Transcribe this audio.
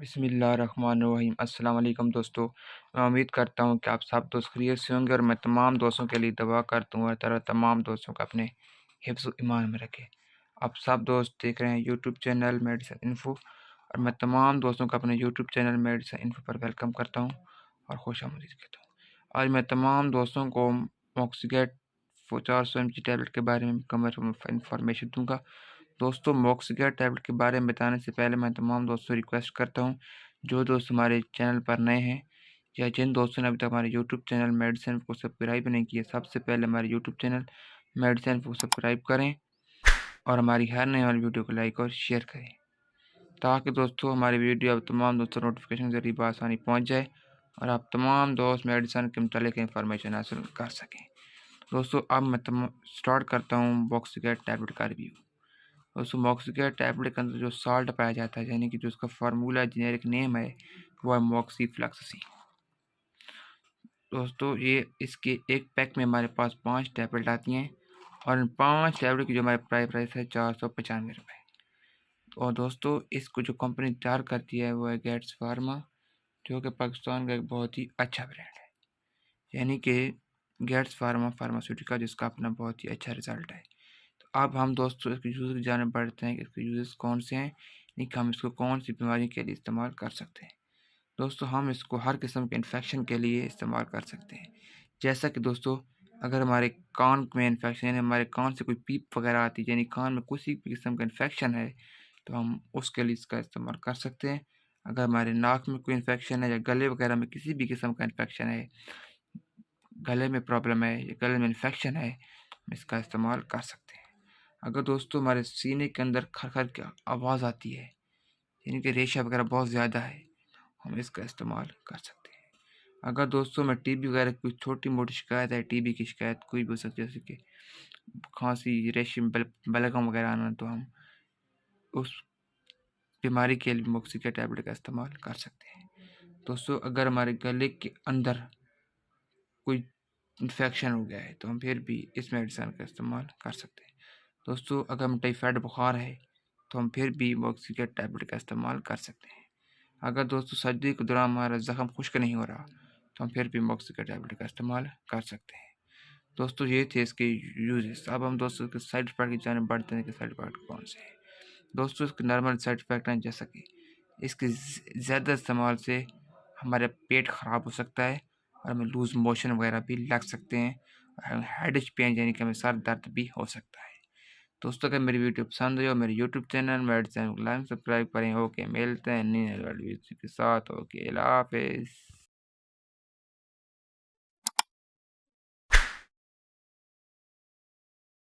बिस्मिल्लाहिर्रहमानिर्रहीम। अस्सलाम वालेकुम दोस्तों। मैं उम्मीद करता हूँ कि आप सब दोस्त खैरियत से होंगे और मैं तमाम दोस्तों के लिए दुआ करता हूँ, अल्लाह ताला तमाम दोस्तों को अपने हिफ्ज़ व ईमान में रखे। आप सब दोस्त देख रहे हैं यूट्यूब चैनल मेडिसिन इन्फो और मैं तमाम दोस्तों को अपने यूट्यूब चैनल मेडिसिन इन्फो पर वेलकम करता हूँ और खुशामदीद कहता हूँ। आज मैं तमाम दोस्तों को मॉक्सिगेट 400 mg टैबलेट के बारे में मुकम्मल इंफॉर्मेशन दूंगा। दोस्तों, मॉक्सिगेट टैबलेट के बारे में बताने से पहले मैं तमाम दोस्तों से रिक्वेस्ट करता हूँ, जो दोस्त हमारे चैनल पर नए हैं या जिन दोस्तों ने अभी तक हमारे यूट्यूब चैनल मेडिसिन को सब्सक्राइब नहीं किया, सबसे पहले हमारे यूट्यूब चैनल मेडिसिन को सब्सक्राइब करें और हमारी हर नई वाली वीडियो को लाइक और शेयर करें, ताकि दोस्तों हमारी वीडियो अब तमाम दोस्तों नोटिफिकेशन के जरिए आसानी पहुँच जाए और आप तमाम दोस्त मेडिसिन के मुतालिक इंफॉर्मेशन हासिल कर सकें। दोस्तों, अब मैं स्टार्ट करता हूँ मॉक्सिगेट टैबलेट का रिव्यू। दोस्तों, मॉक्सिगेट टैबलेट के अंदर जो साल्ट पाया जाता है, यानी कि जो उसका फार्मूला जेनेरिक नेम है, वो है मॉक्सीफ्लैक्सिसिन। दोस्तों, ये इसके एक पैक में हमारे पास 5 टैबलेट आती हैं और इन 5 टैबलेट की जो हमारे प्राइस है 495 रुपये। और दोस्तों, इसको जो कंपनी तैयार करती है वो है गेट्स फार्मा, जो कि पाकिस्तान का एक बहुत ही अच्छा ब्रांड है, यानी कि गेट्स फार्मा फार्मास्यूटिका, जिसका अपना बहुत ही अच्छा रिजल्ट है। तो अब हम दोस्तों इसके यूज़ की जाने बढ़ते हैं कि इसके यूज़ कौन से हैं, यानी कि हम इसको कौन सी बीमारी के लिए इस्तेमाल कर सकते हैं। दोस्तों, हम इसको हर किस्म के इन्फेक्शन के लिए इस्तेमाल कर सकते हैं। जैसा कि दोस्तों, अगर हमारे कान में इन्फेक्शन, यानी हमारे कान से कोई पीप वगैरह आती है, यानी कान में किसी भी किस्म का इन्फेक्शन है, तो हम उसके लिए इसका इस्तेमाल कर सकते हैं। अगर हमारे नाक में कोई इन्फेक्शन है या गले वगैरह में किसी भी किस्म का इन्फेक्शन है, गले में प्रॉब्लम है या गले में इन्फेक्शन है, हम इसका इस्तेमाल कर सकते हैं। अगर दोस्तों हमारे सीने के अंदर खर-खर की आवाज़ आती है, यानी कि रेशा वगैरह बहुत ज़्यादा है, हम इसका इस्तेमाल कर सकते हैं। अगर दोस्तों में टीबी वगैरह कोई छोटी-मोटी शिकायत है, टीबी की शिकायत कोई भी हो सकती है, जैसे कि खाँसी, रेशम बलगम वगैरह आना, तो हम उस बीमारी के लिए मॉक्सिगेट टैबलेट का इस्तेमाल कर सकते हैं। दोस्तों, अगर हमारे गले के अंदर कोई इन्फेक्शन हो गया है, तो हम फिर भी इस मेडिसिन का इस्तेमाल कर सकते हैं। दोस्तों, अगर हम टाइफाइड बुखार है, तो हम फिर भी मॉक्सिगेट टैबलेट का इस्तेमाल कर सकते हैं। अगर दोस्तों सर्दी के दौरान हमारा ज़ख्म खुश्क नहीं हो रहा, तो हम फिर भी मॉक्सिगेट टैबलेट का इस्तेमाल कर सकते हैं। दोस्तों, ये थे इसके यूजेस। अब हम दोस्तों के साइड इफ़ेक्ट की जानिब बढ़ते हैं कि साइड इफ़ेक्ट कौन से हैं। दोस्तों, इसके नॉर्मल साइड इफ़ेक्ट हैं, जैसा कि इसके ज़्यादा इस्तेमाल से हमारा पेट ख़राब हो सकता है और हमें लूज़ मोशन वगैरह भी लग सकते हैं और हेडेक पेन, यानी कि हमें सर दर्द भी हो सकता है। दोस्तों, अगर मेरी वीडियो पसंद आई हो, मेरे यूट्यूब चैनल मेडिसिन को लाइक सब्सक्राइब करें। ओके, मिलते हैं नई वाली वीडियो के साथ। ओके, अल्लाह हाफ़िज़।